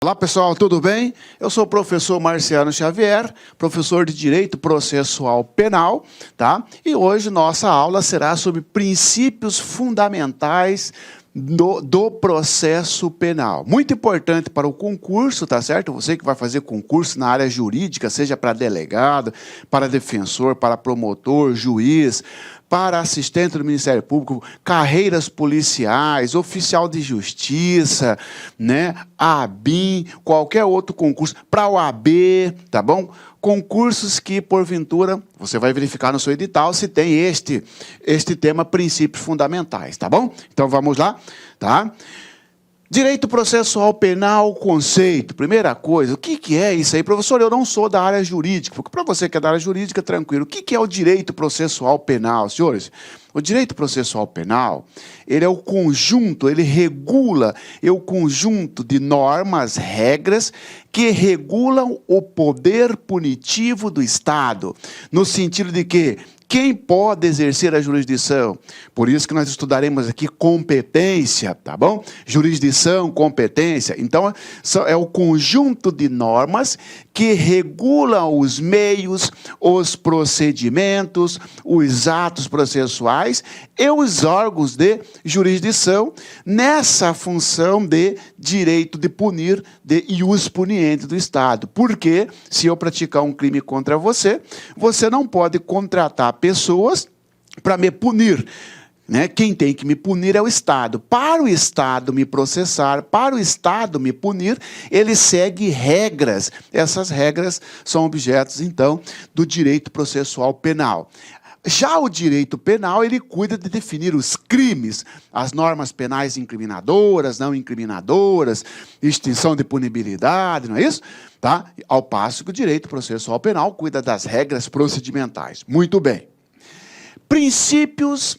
Olá pessoal, tudo bem? Eu sou o professor Marciano Xavier, professor de Direito Processual Penal, tá? E hoje nossa aula será sobre princípios fundamentais do processo penal. Muito importante para o concurso, tá certo? Você que vai fazer concurso na área jurídica, seja para delegado, para defensor, para promotor, juiz, para assistente do Ministério Público, carreiras policiais, oficial de justiça, né, ABIN, qualquer outro concurso, para o OAB, tá bom? Concursos que, porventura, você vai verificar no seu edital se tem este tema, princípios fundamentais, tá bom? Então, vamos lá, tá? Direito processual penal, conceito. Primeira coisa, o que é isso aí? Professor, eu não sou da área jurídica, porque para você que é da área jurídica, tranquilo. O que é o direito processual penal, senhores? O direito processual penal, ele é o conjunto, ele regula, o conjunto de normas, regras, que regulam o poder punitivo do Estado, no sentido de que quem pode exercer a jurisdição? Por isso que nós estudaremos aqui competência, tá bom? Jurisdição, competência. Então, é o conjunto de normas que regulam os meios, os procedimentos, os atos processuais e os órgãos de jurisdição nessa função de direito de punir e os punientes do Estado. Porque, se eu praticar um crime contra você, você não pode contratar pessoas para me punir. Né? Quem tem que me punir é o Estado. Para o Estado me processar, para o Estado me punir, ele segue regras. Essas regras são objetos, então, do direito processual penal. Já o direito penal, ele cuida de definir os crimes, as normas penais incriminadoras, não incriminadoras, extinção de punibilidade, não é isso? Tá? Ao passo que o direito processual penal cuida das regras procedimentais. Muito bem. Princípios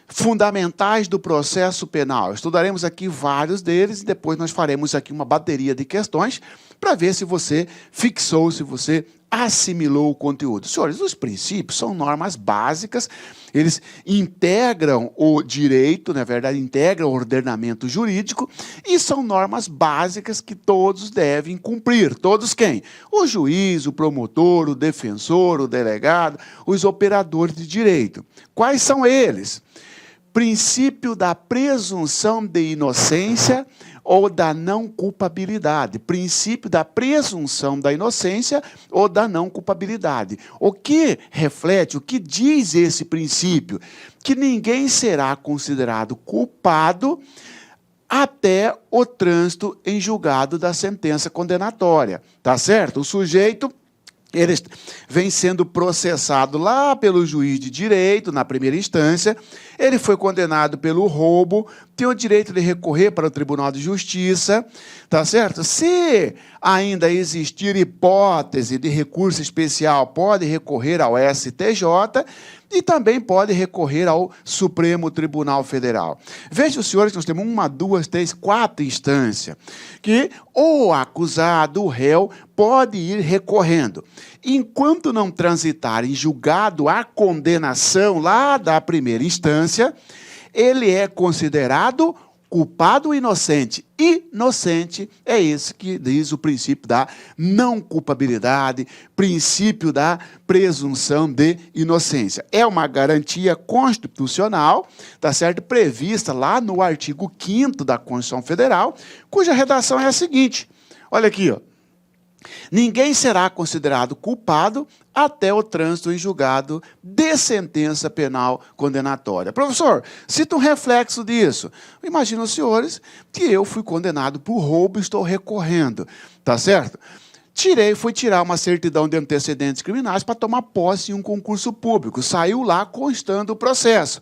fundamentais do processo penal. Estudaremos aqui vários deles e depois nós faremos aqui uma bateria de questões para ver se você fixou, se você assimilou o conteúdo. Senhores, os princípios são normas básicas, eles integram o direito, na verdade, integram o ordenamento jurídico e são normas básicas que todos devem cumprir. Todos quem? O juiz, o promotor, o defensor, o delegado, os operadores de direito. Quais são eles? Princípio da presunção de inocência ou da não culpabilidade. Princípio da presunção da inocência ou da não culpabilidade. O que reflete, o que diz esse princípio? Que ninguém será considerado culpado até o trânsito em julgado da sentença condenatória. Tá certo? O sujeito, ele vem sendo processado lá pelo juiz de direito, na primeira instância, ele foi condenado pelo roubo, tem o direito de recorrer para o Tribunal de Justiça, tá certo? Se ainda existir hipótese de recurso especial, pode recorrer ao STJ e também pode recorrer ao Supremo Tribunal Federal. Vejam, senhores, que nós temos 1, 2, 3, 4 instâncias, que o acusado, o réu, pode ir recorrendo. Enquanto não transitar em julgado a condenação lá da primeira instância, ele é considerado culpado ou inocente? Inocente é esse que diz o princípio da não culpabilidade, princípio da presunção de inocência. É uma garantia constitucional, tá certo? Prevista lá no artigo 5º da Constituição Federal, cuja redação é a seguinte. Olha aqui, ó. Ninguém será considerado culpado até o trânsito em julgado de sentença penal condenatória. Professor, cita um reflexo disso. Imagina os senhores que eu fui condenado por roubo e estou recorrendo, tá certo? Fui tirar uma certidão de antecedentes criminais para tomar posse em um concurso público. Saiu lá constando o processo.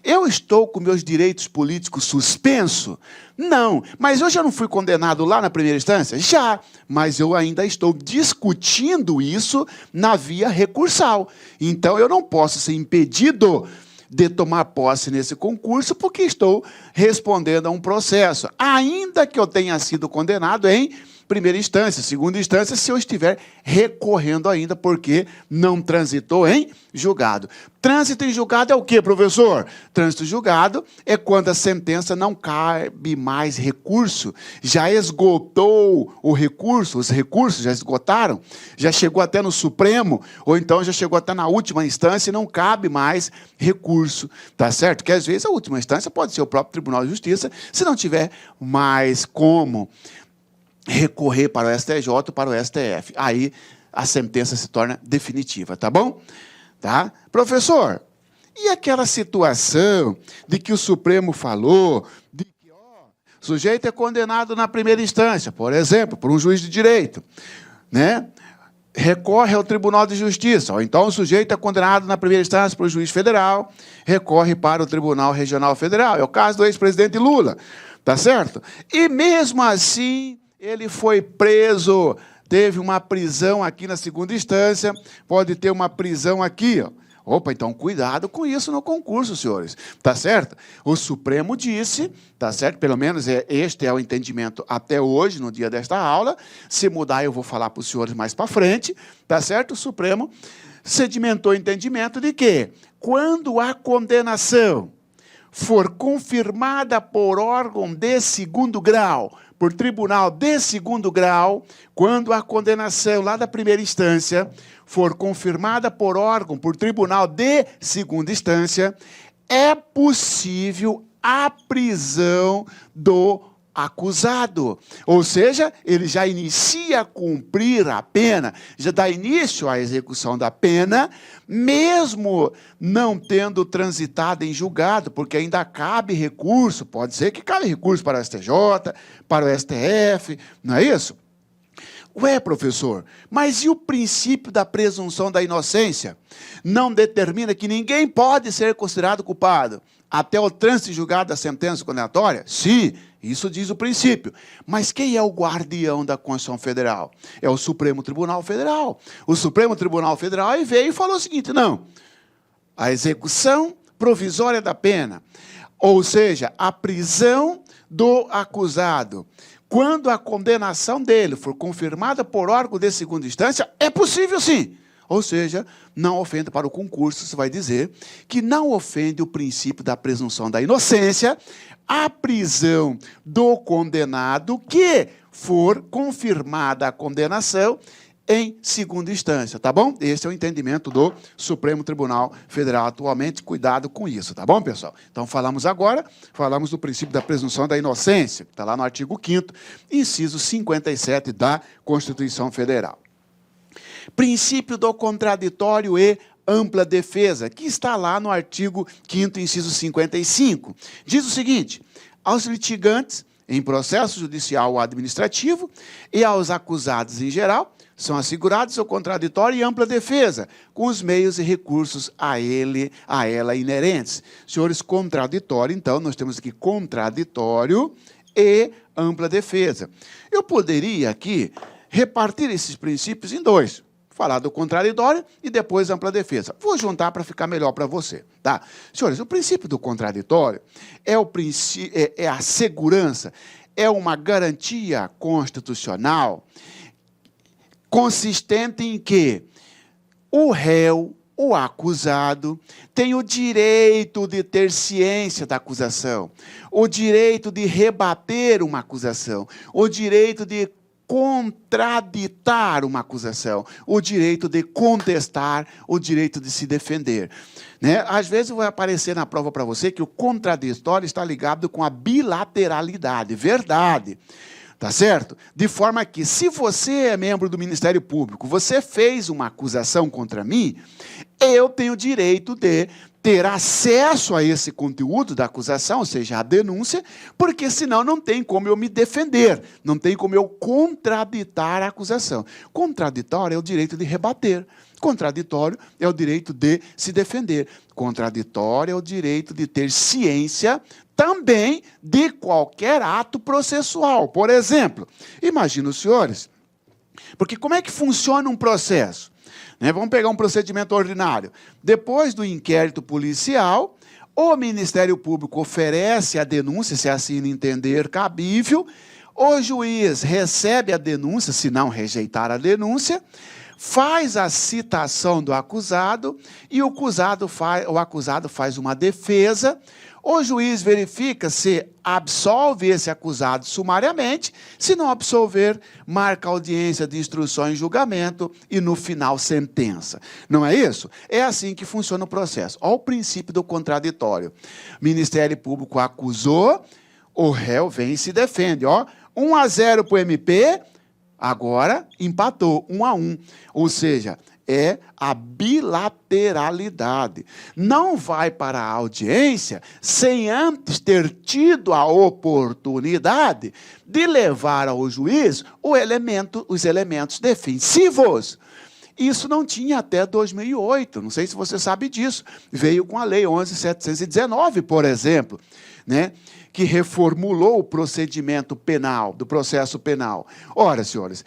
Eu estou com meus direitos políticos suspenso? Não. Mas eu já não fui condenado lá na primeira instância? Já. Mas eu ainda estou discutindo isso na via recursal. Então, eu não posso ser impedido de tomar posse nesse concurso porque estou respondendo a um processo. Ainda que eu tenha sido condenado em primeira instância, segunda instância, se eu estiver recorrendo ainda, porque não transitou em julgado. Trânsito em julgado é o quê, professor? Trânsito em julgado é quando a sentença não cabe mais recurso, já esgotou o recurso, os recursos já esgotaram, já chegou até no Supremo, ou então já chegou até na última instância e não cabe mais recurso, tá certo? Que às vezes a última instância pode ser o próprio Tribunal de Justiça, se não tiver mais como recorrer para o STJ ou para o STF. Aí a sentença se torna definitiva, tá bom? Tá? Professor, e aquela situação de que o Supremo falou de que o sujeito é condenado na primeira instância, por exemplo, por um juiz de direito, né? Recorre ao Tribunal de Justiça, ou então o sujeito é condenado na primeira instância por um juiz federal, recorre para o Tribunal Regional Federal. É o caso do ex-presidente Lula, tá certo? E mesmo assim, ele foi preso, teve uma prisão aqui na segunda instância, pode ter uma prisão aqui, ó. Opa, então cuidado com isso no concurso, senhores, tá certo? O Supremo disse, tá certo? Pelo menos este é o entendimento até hoje, no dia desta aula. Se mudar, eu vou falar para os senhores mais para frente, tá certo? O Supremo sedimentou o entendimento de que, quando a condenação for confirmada por órgão de segundo grau, por tribunal de segundo grau, quando a condenação lá da primeira instância for confirmada por órgão, por tribunal de segunda instância, é possível a prisão do acusado. Ou seja, ele já inicia a cumprir a pena, já dá início à execução da pena, mesmo não tendo transitado em julgado, porque ainda cabe recurso, pode ser que cabe recurso para o STJ, para o STF, não é isso? Ué, professor, mas e o princípio da presunção da inocência? Não determina que ninguém pode ser considerado culpado até o trânsito julgado da sentença condenatória? Sim, isso diz o princípio. Mas quem é o guardião da Constituição Federal? É o Supremo Tribunal Federal. O Supremo Tribunal Federal aí veio e falou o seguinte, não, a execução provisória da pena, ou seja, a prisão do acusado, quando a condenação dele for confirmada por órgão de segunda instância, é possível sim. Ou seja, não ofende para o concurso, você vai dizer que não ofende o princípio da presunção da inocência, a prisão do condenado que for confirmada a condenação em segunda instância, tá bom? Esse é o entendimento do Supremo Tribunal Federal atualmente. Cuidado com isso, tá bom, pessoal? Então, falamos do princípio da presunção da inocência, que está lá no artigo 5º, inciso 57 da Constituição Federal. Princípio do contraditório e ampla defesa, que está lá no artigo 5º, inciso 55. Diz o seguinte, aos litigantes em processo judicial ou administrativo e aos acusados em geral, são assegurados o contraditório e ampla defesa, com os meios e recursos a ela inerentes. Senhores, contraditório, então, nós temos aqui contraditório e ampla defesa. Eu poderia aqui repartir esses princípios em dois. Falar do contraditório e depois ampla defesa. Vou juntar para ficar melhor para você, tá? Senhores, o princípio do contraditório é a segurança, é uma garantia constitucional consistente em que o réu, o acusado, tem o direito de ter ciência da acusação, o direito de rebater uma acusação, o direito de contraditar uma acusação, o direito de contestar, o direito de se defender. Né? Às vezes vai aparecer na prova para você que o contraditório está ligado com a bilateralidade, verdade. Tá certo? De forma que, se você é membro do Ministério Público, você fez uma acusação contra mim, eu tenho direito de ter acesso a esse conteúdo da acusação, ou seja, a denúncia, porque senão não tem como eu me defender, não tem como eu contraditar a acusação. Contraditório é o direito de rebater. Contraditório é o direito de se defender. Contraditório é o direito de ter ciência também de qualquer ato processual. Por exemplo, imagina os senhores, porque como é que funciona um processo? Vamos pegar um procedimento ordinário. Depois do inquérito policial, o Ministério Público oferece a denúncia, se assim entender cabível, O juiz recebe a denúncia, se não rejeitar a denúncia, faz a citação do acusado e o acusado faz uma defesa. O juiz verifica se absolve esse acusado sumariamente. Se não absolver, marca audiência de instrução em julgamento e, no final, sentença. Não é isso? É assim que funciona o processo. Olha o princípio do contraditório. O Ministério Público acusou, o réu vem e se defende. 1-0 para o MP, agora empatou, 1-1. Ou seja, é a bilateralidade. Não vai para a audiência sem antes ter tido a oportunidade de levar ao juiz os elementos defensivos. Isso não tinha até 2008, não sei se você sabe disso. Veio com a Lei 11.719, por exemplo, né, que reformulou o procedimento penal, do processo penal. Ora, senhores,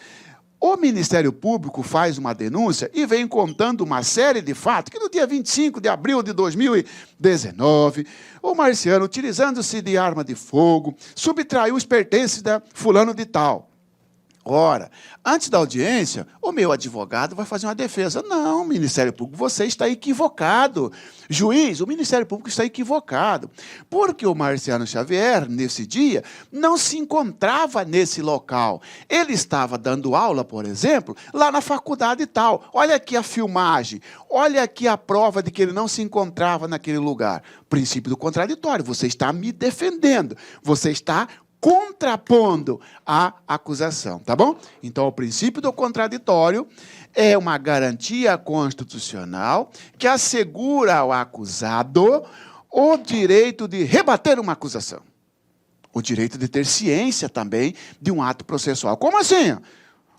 o Ministério Público faz uma denúncia e vem contando uma série de fatos que no dia 25 de abril de 2019, o Marciano, utilizando-se de arma de fogo, subtraiu os pertences da fulano de tal. Ora, antes da audiência, o meu advogado vai fazer uma defesa. Não, Ministério Público, você está equivocado. Juiz, o Ministério Público está equivocado. Porque o Marciano Xavier, nesse dia, não se encontrava nesse local. Ele estava dando aula, por exemplo, lá na faculdade e tal. Olha aqui a filmagem. Olha aqui a prova de que ele não se encontrava naquele lugar. Princípio do contraditório. Você está me defendendo. Você está contrapondo a acusação, tá bom? Então, o princípio do contraditório é uma garantia constitucional que assegura ao acusado o direito de rebater uma acusação. O direito de ter ciência também de um ato processual. Como assim?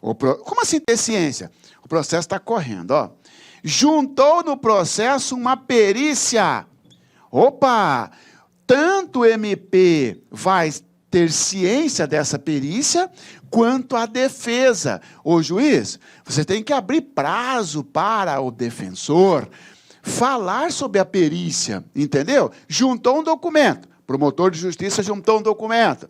Como assim ter ciência? O processo está correndo, ó. Juntou no processo uma perícia. Opa! Tanto o MP vai ter ciência dessa perícia, quanto a defesa. Ô juiz, você tem que abrir prazo para o defensor falar sobre a perícia, entendeu? Juntou um documento, promotor de justiça juntou um documento.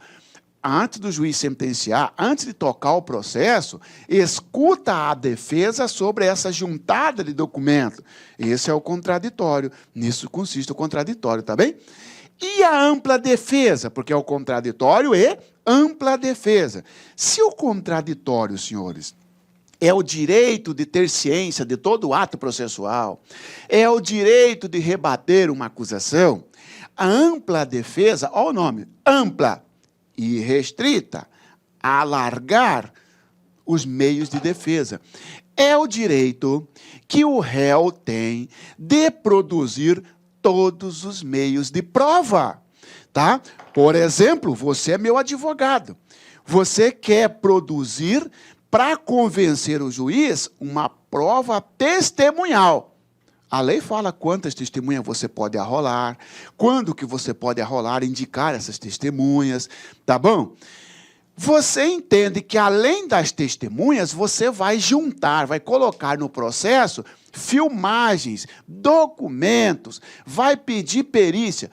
Antes do juiz sentenciar, antes de tocar o processo, escuta a defesa sobre essa juntada de documento. Esse é o contraditório. Nisso consiste o contraditório, tá bem? E a ampla defesa, porque é o contraditório e ampla defesa. Se o contraditório, senhores, é o direito de ter ciência de todo o ato processual, é o direito de rebater uma acusação, a ampla defesa, olha o nome, ampla e restrita, alargar os meios de defesa. É o direito que o réu tem de produzir todos os meios de prova, tá? Por exemplo, você é meu advogado. Você quer produzir, para convencer o juiz, uma prova testemunhal. A lei fala quantas testemunhas você pode arrolar, quando que você pode arrolar, indicar essas testemunhas, tá bom? Você entende que, além das testemunhas, você vai juntar, vai colocar no processo filmagens, documentos, vai pedir perícia.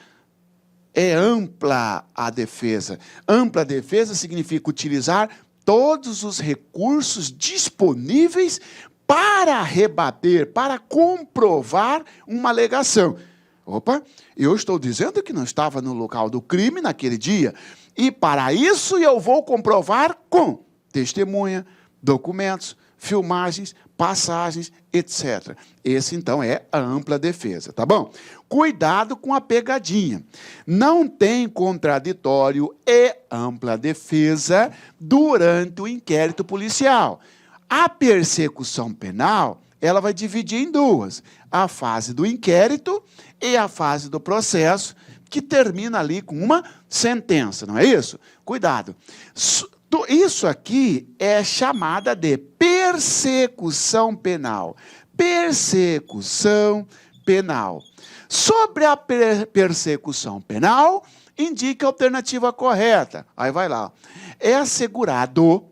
É ampla a defesa. Ampla defesa significa utilizar todos os recursos disponíveis para rebater, para comprovar uma alegação. Opa, eu estou dizendo que não estava no local do crime naquele dia, e para isso eu vou comprovar com testemunha, documentos, filmagens, passagens, etc. Esse, então, é a ampla defesa, tá bom? Cuidado com a pegadinha. Não tem contraditório e ampla defesa durante o inquérito policial. A persecução penal, ela vai dividir em duas: a fase do inquérito e a fase do processo, que termina ali com uma sentença, não é isso? Cuidado. Isso aqui é chamada de persecução penal. Persecução penal. Sobre a persecução penal, indique a alternativa correta. Aí vai lá. É assegurado,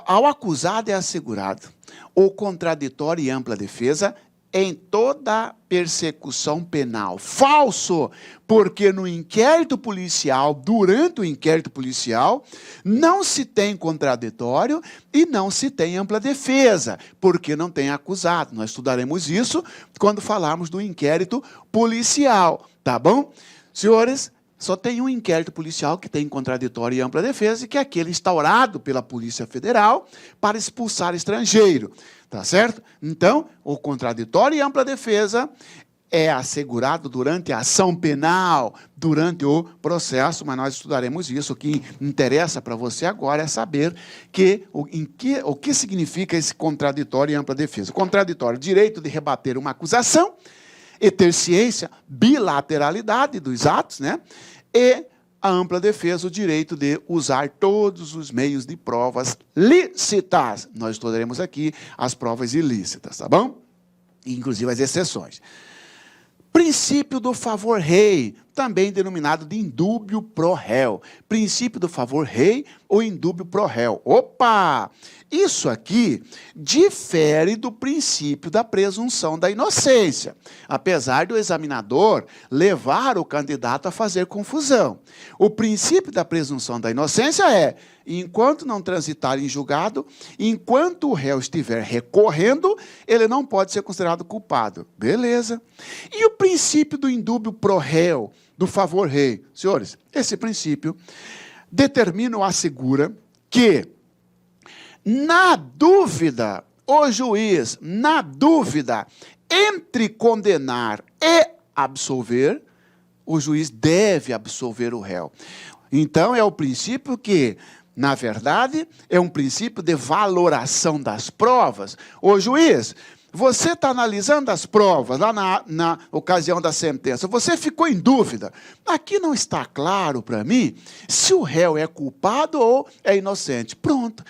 ao acusado é assegurado o contraditório e ampla defesa em toda persecução penal. Falso, porque no inquérito policial, durante o inquérito policial, não se tem contraditório e não se tem ampla defesa, porque não tem acusado. Nós estudaremos isso quando falarmos do inquérito policial, tá bom? Senhores, só tem um inquérito policial que tem contraditório e ampla defesa, que é aquele instaurado pela Polícia Federal para expulsar estrangeiro. Tá certo? Então, o contraditório e ampla defesa é assegurado durante a ação penal, durante o processo, mas nós estudaremos isso. O que interessa para você agora é saber o que significa esse contraditório e ampla defesa. Contraditório, direito de rebater uma acusação, e ter ciência, bilateralidade dos atos, né? E a ampla defesa, o direito de usar todos os meios de provas lícitas. Nós estudaremos aqui as provas ilícitas, tá bom? Inclusive as exceções. Princípio do favor rei, também denominado de indúbio pro réu. Princípio do favor rei ou indúbio pro réu. Opa! Isso aqui difere do princípio da presunção da inocência, apesar do examinador levar o candidato a fazer confusão. O princípio da presunção da inocência é: enquanto não transitar em julgado, enquanto o réu estiver recorrendo, ele não pode ser considerado culpado. Beleza. E o princípio do indúbio pro réu, do favor rei? Senhores, esse princípio determina ou assegura que, na dúvida, o juiz, na dúvida, entre condenar e absolver, o juiz deve absolver o réu. Então, é o princípio que, na verdade, é um princípio de valoração das provas. Ô juiz, você está analisando as provas lá na ocasião da sentença, você ficou em dúvida. Aqui não está claro para mim se o réu é culpado ou é inocente. Pronto.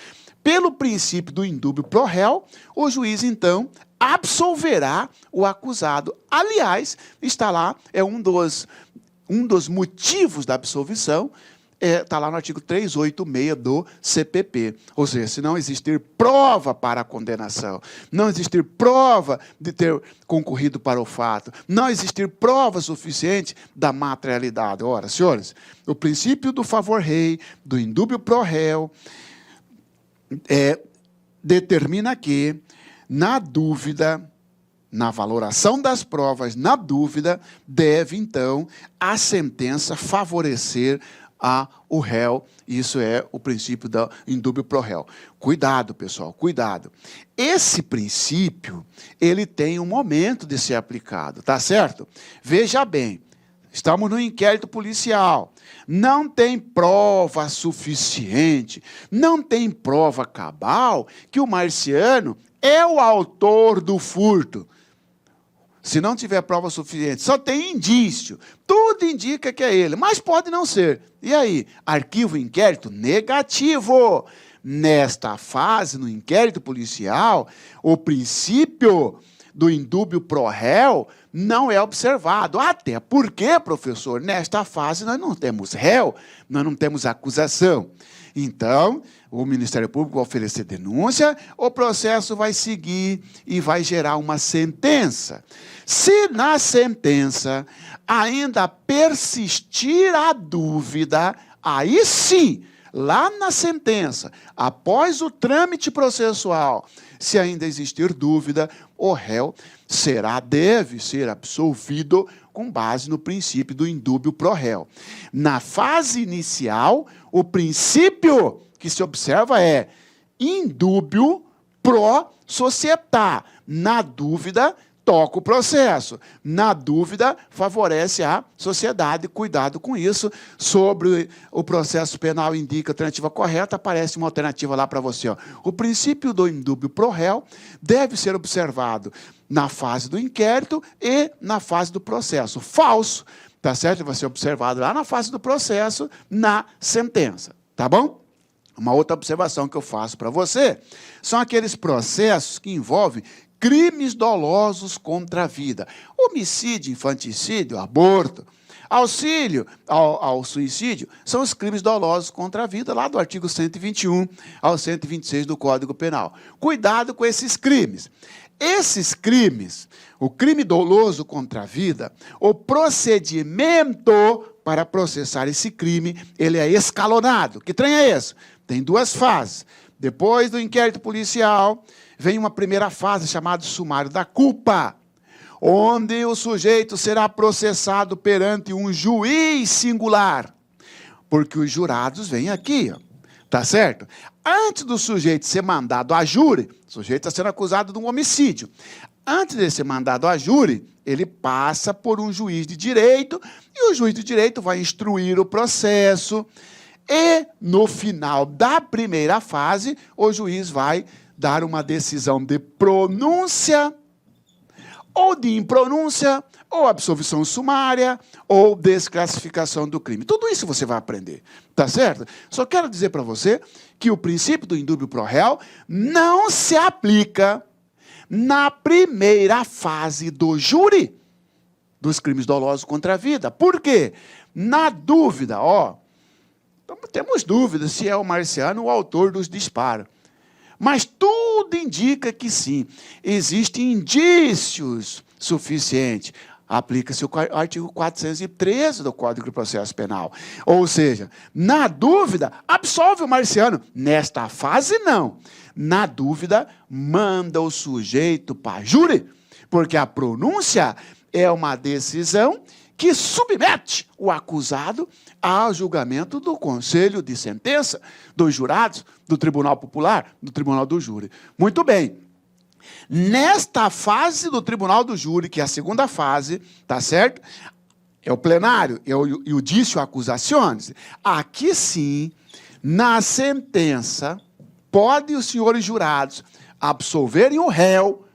Pelo princípio do indúbio pro réu, o juiz, então, absolverá o acusado. Aliás, está lá, é um dos motivos da absolvição, está lá no artigo 386 do CPP. Ou seja, se não existir prova para a condenação, não existir prova de ter concorrido para o fato, não existir prova suficiente da materialidade. Ora, senhores, o princípio do favor rei, do indúbio pro réu, determina que, na dúvida, na valoração das provas, na dúvida, deve, então, a sentença favorecer o réu. Isso é o princípio do indúbio pro réu. Cuidado, pessoal, cuidado. Esse princípio, ele tem um momento de ser aplicado, tá certo? Veja bem, estamos no inquérito policial, não tem prova suficiente, não tem prova cabal que o Marciano é o autor do furto. Se não tiver prova suficiente, só tem indício, tudo indica que é ele, mas pode não ser. E aí? Arquivo o inquérito? Negativo. Nesta fase, no inquérito policial, o princípio do indúbio pro réu não é observado. Até porque, professor, nesta fase nós não temos réu, nós não temos acusação. Então, o Ministério Público vai oferecer denúncia, o processo vai seguir e vai gerar uma sentença. Se na sentença ainda persistir a dúvida, aí sim, lá na sentença, após o trâmite processual, se ainda existir dúvida, o réu deve ser absolvido com base no princípio do indúbio pro réu. Na fase inicial, o princípio que se observa é indúbio pro societá. Na dúvida, toca o processo. Na dúvida, favorece a sociedade. Cuidado com isso. Sobre o processo penal indica a alternativa correta, aparece uma alternativa lá para você. Ó. O princípio do indúbio pro réu deve ser observado na fase do inquérito e na fase do processo. Falso, tá certo? Vai ser observado lá na fase do processo, na sentença. Tá bom? Uma outra observação que eu faço para você são aqueles processos que envolvem crimes dolosos contra a vida. Homicídio, infanticídio, aborto, auxílio ao suicídio, são os crimes dolosos contra a vida, lá do artigo 121 ao 126 do Código Penal. Cuidado com esses crimes. esses crimes, o crime doloso contra a vida, o procedimento para processar esse crime, ele é escalonado. Que trem é esse? Tem duas fases. Depois do inquérito policial, vem uma primeira fase chamada sumário da culpa, onde o sujeito será processado perante um juiz singular, porque os jurados vêm aqui, ó, tá certo? Antes do sujeito ser mandado a júri, o sujeito está sendo acusado de um homicídio. Antes de ser mandado a júri, ele passa por um juiz de direito, e o juiz de direito vai instruir o processo, e no final da primeira fase, o juiz vai dar uma decisão de pronúncia, ou de impronúncia, ou absolvição sumária, ou desclassificação do crime. Tudo isso você vai aprender, tá certo? Só quero dizer para você que o princípio do indúbio pro réu não se aplica na primeira fase do júri dos crimes dolosos contra a vida. Por quê? Na dúvida, temos dúvidas se é o Marciano o autor dos disparos. Mas tudo indica que sim. Existem indícios suficientes. Aplica-se o artigo 413 do Código de Processo Penal. Ou seja, na dúvida, absolve o Marciano. Nesta fase, não. Na dúvida, manda o sujeito para júri, porque a pronúncia é uma decisão que submete o acusado ao julgamento do Conselho de Sentença, dos jurados, do Tribunal Popular, do Tribunal do Júri. Muito bem. Nesta fase do Tribunal do Júri, que é a segunda fase, tá certo? É o plenário, é o iudício accusationis. Aqui sim, na sentença, podem os senhores jurados absolverem o réu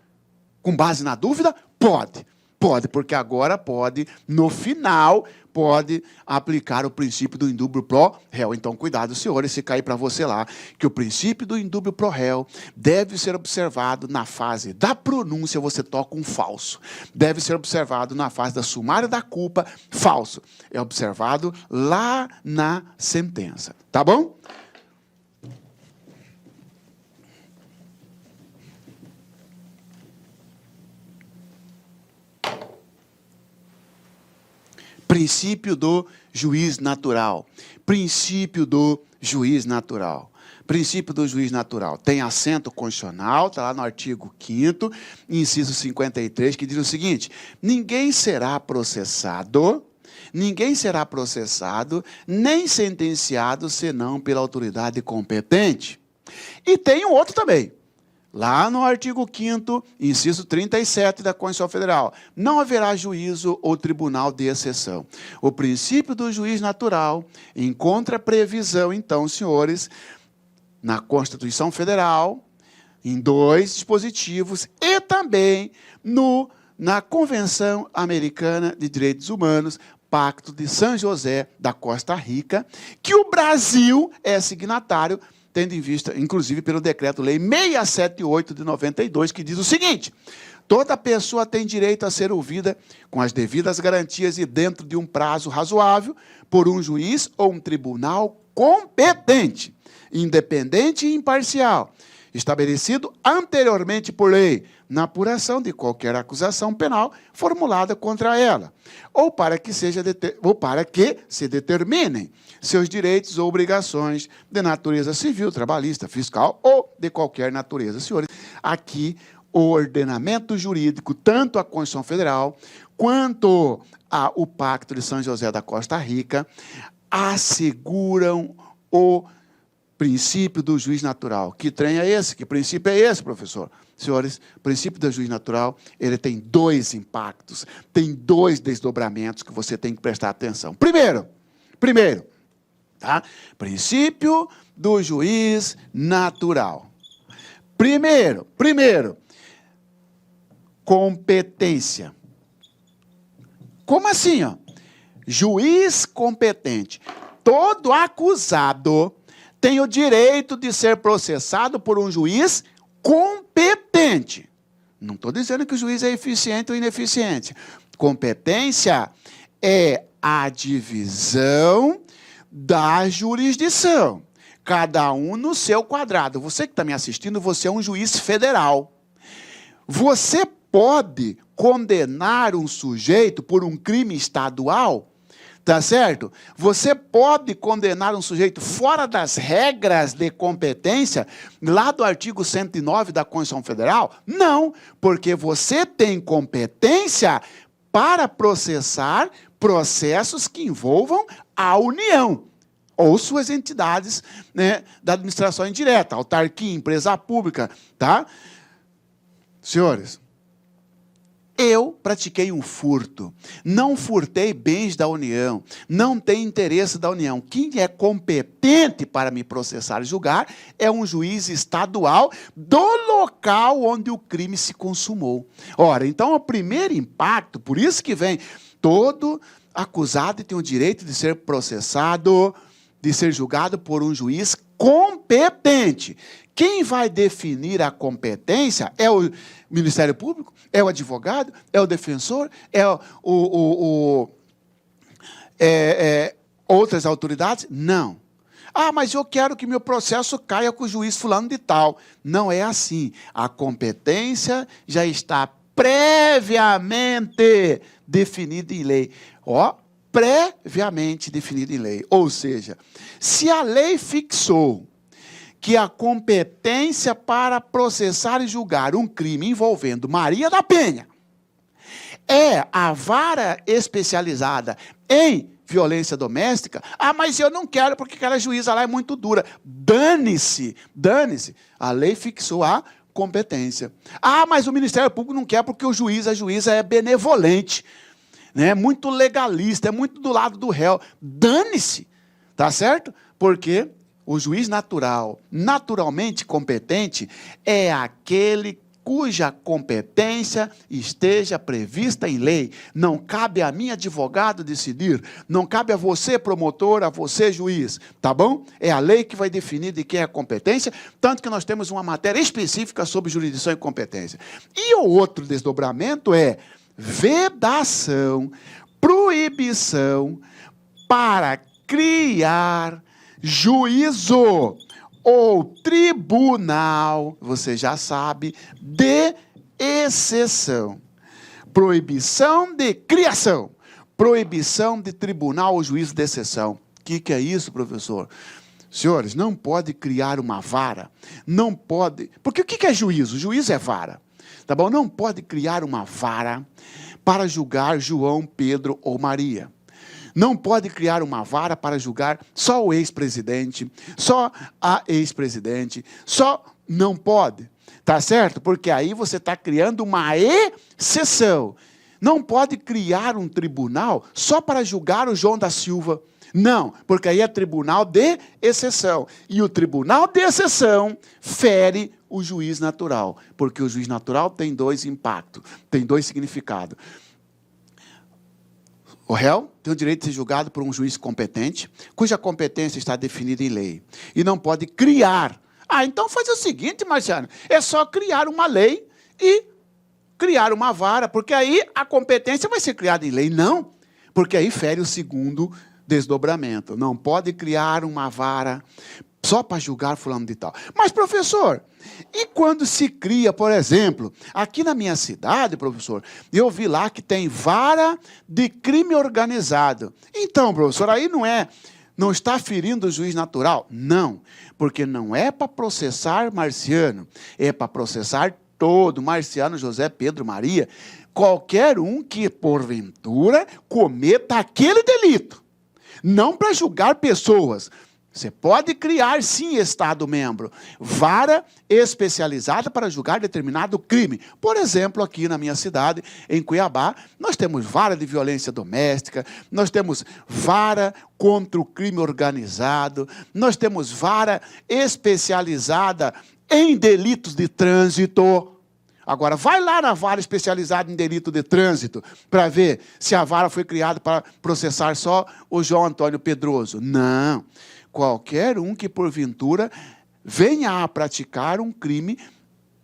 com base na dúvida? Pode. Pode, porque agora pode, no final, pode aplicar o princípio do indúbio pro réu. Então, cuidado, senhores, se cair para você lá, que o princípio do indúbio pro réu deve ser observado na fase da pronúncia, você toca um falso. Deve ser observado na fase da sumária da culpa, falso. É observado lá na sentença. Tá bom? Princípio do juiz natural. Princípio do juiz natural. Princípio do juiz natural. Tem assento constitucional, está lá no artigo 5º, inciso 53, que diz o seguinte: ninguém será processado, nem sentenciado, senão pela autoridade competente. E tem um outro também. Lá no artigo 5º, inciso 37 da Constituição Federal, não haverá juízo ou tribunal de exceção. O princípio do juiz natural encontra previsão, então, senhores, na Constituição Federal, em 2 dispositivos, e também na Convenção Americana de Direitos Humanos, Pacto de San José da Costa Rica, que o Brasil é signatário, tendo em vista, inclusive, pelo Decreto-Lei 678 de 92, que diz o seguinte: toda pessoa tem direito a ser ouvida com as devidas garantias e dentro de um prazo razoável por um juiz ou um tribunal competente, independente e imparcial, estabelecido anteriormente por lei, na apuração de qualquer acusação penal formulada contra ela, ou para que se determinem seus direitos ou obrigações de natureza civil, trabalhista, fiscal ou de qualquer natureza. Senhores, aqui o ordenamento jurídico, tanto a Constituição Federal quanto o Pacto de São José da Costa Rica, asseguram o princípio do juiz natural. Que trem é esse? Que princípio é esse, professor? Senhores, o princípio do juiz natural, ele tem 2 impactos, tem 2 desdobramentos que você tem que prestar atenção. Primeiro, tá? Princípio do juiz natural. Primeiro, competência. Como assim, ó? Juiz competente. Todo acusado tem o direito de ser processado por um juiz competente. Não estou dizendo que o juiz é eficiente ou ineficiente. Competência é a divisão da jurisdição. Cada um no seu quadrado. Você que está me assistindo, você é um juiz federal. Você pode condenar um sujeito por um crime estadual? Tá certo? Você pode condenar um sujeito fora das regras de competência, lá do artigo 109 da Constituição Federal? Não, porque você tem competência para processar processos que envolvam a União ou suas entidades, né, da administração indireta, autarquia, empresa pública, tá? Senhores, eu pratiquei um furto, não furtei bens da União, não tenho interesse da União. Quem é competente para me processar e julgar é um juiz estadual do local onde o crime se consumou. Ora, então o primeiro impacto, por isso que vem todo acusado tem o direito de ser processado, de ser julgado por um juiz competente. Quem vai definir a competência é o Ministério Público? É o advogado? É o defensor? É outras autoridades? Não. Ah, mas eu quero que meu processo caia com o juiz fulano de tal. Não é assim. A competência já está previamente definida em lei. Previamente definida em lei. Ou seja, se a lei fixou que a competência para processar e julgar um crime envolvendo Maria da Penha é a vara especializada em violência doméstica, ah, mas eu não quero porque aquela juíza lá é muito dura. Dane-se, dane-se. A lei fixou a competência. Ah, mas o Ministério Público não quer porque a juíza é benevolente, né? Muito legalista, é muito do lado do réu. Dane-se, tá certo? Porque o juiz natural, naturalmente competente, é aquele cuja competência esteja prevista em lei. Não cabe a mim, advogado, decidir. Não cabe a você, promotor, a você, juiz. Tá bom? É a lei que vai definir de quem é a competência, tanto que nós temos uma matéria específica sobre jurisdição e competência. E o outro desdobramento é vedação, proibição para criar juízo ou tribunal, você já sabe, de exceção. Proibição de criação, proibição de tribunal ou juízo de exceção. O que é isso, professor? Senhores, não pode criar uma vara, não pode... Porque o que é juízo? Juízo é vara, tá bom? Não pode criar uma vara para julgar João, Pedro ou Maria. Não pode criar uma vara para julgar só o ex-presidente, só a ex-presidente, só não pode, tá certo? Porque aí você está criando uma exceção. Não pode criar um tribunal só para julgar o João da Silva. Não, porque aí é tribunal de exceção. E o tribunal de exceção fere o juiz natural, porque o juiz natural tem dois impactos, tem dois significados. O réu tem o direito de ser julgado por um juiz competente, cuja competência está definida em lei. E não pode criar. Ah, então faz o seguinte, Marciano, é só criar uma lei e criar uma vara, porque aí a competência vai ser criada em lei. Não, porque aí fere o segundo desdobramento. Não pode criar uma vara só para julgar fulano de tal. Mas, professor, e quando se cria, por exemplo, aqui na minha cidade, professor, eu vi lá que tem vara de crime organizado. Então, professor, aí não está ferindo o juiz natural? Não, porque não é para processar Marciano, é para processar todo, Marciano, José, Pedro, Maria, qualquer um que, porventura, cometa aquele delito. Não para julgar pessoas. Você pode criar, sim, Estado-membro, vara especializada para julgar determinado crime. Por exemplo, aqui na minha cidade, em Cuiabá, nós temos vara de violência doméstica, nós temos vara contra o crime organizado, nós temos vara especializada em delitos de trânsito. Agora, vai lá na vara especializada em delito de trânsito para ver se a vara foi criada para processar só o João Antônio Pedroso. Não. Qualquer um que, porventura, venha a praticar um crime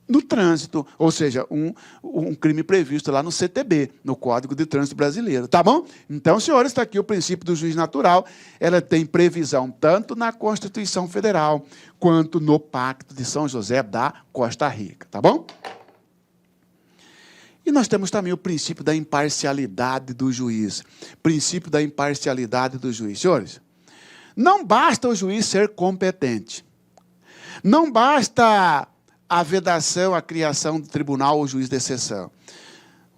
no trânsito, ou seja, um crime previsto lá no CTB, no Código de Trânsito Brasileiro, tá bom? Então, senhores, está aqui o princípio do juiz natural, ela tem previsão tanto na Constituição Federal, quanto no Pacto de São José da Costa Rica, tá bom? E nós temos também o princípio da imparcialidade do juiz. Princípio da imparcialidade do juiz. Senhores, não basta o juiz ser competente. Não basta a vedação, a criação do tribunal ou juiz de exceção.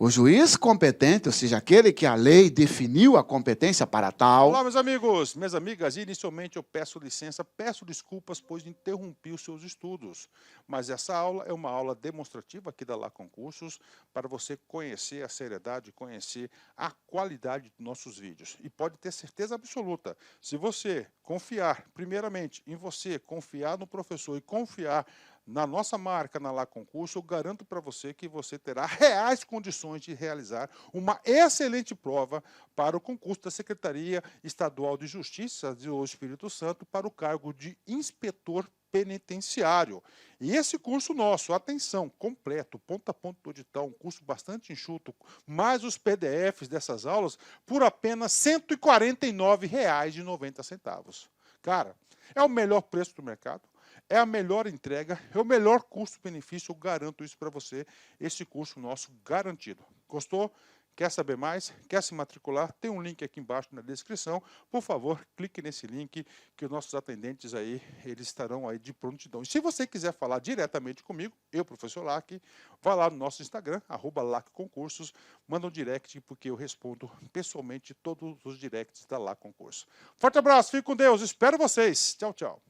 O juiz competente, ou seja, aquele que a lei definiu a competência para tal... Olá, meus amigos, minhas amigas. Inicialmente eu peço licença, peço desculpas, pois interrompi os seus estudos. Mas essa aula é uma aula demonstrativa aqui da Lá Concursos, para você conhecer a seriedade, conhecer a qualidade dos nossos vídeos. E pode ter certeza absoluta, se você confiar, primeiramente, em você, confiar no professor e confiar na nossa marca, na Lá Concurso, eu garanto para você que você terá reais condições de realizar uma excelente prova para o concurso da Secretaria Estadual de Justiça do Espírito Santo para o cargo de inspetor penitenciário. E esse curso nosso, atenção, completo, ponto a ponto do edital, um curso bastante enxuto, mais os PDFs dessas aulas, por apenas R$ 149,90. Cara, é o melhor preço do mercado. É a melhor entrega, é o melhor custo-benefício, eu garanto isso para você, esse curso nosso garantido. Gostou? Quer saber mais? Quer se matricular? Tem um link aqui embaixo na descrição. Por favor, clique nesse link que os nossos atendentes aí, eles estarão aí de prontidão. E se você quiser falar diretamente comigo, eu, professor Lac, vá lá no nosso Instagram, @LacConcursos, manda um direct, porque eu respondo pessoalmente todos os directs da Lá Concurso. Forte abraço, fique com Deus, espero vocês. Tchau, tchau.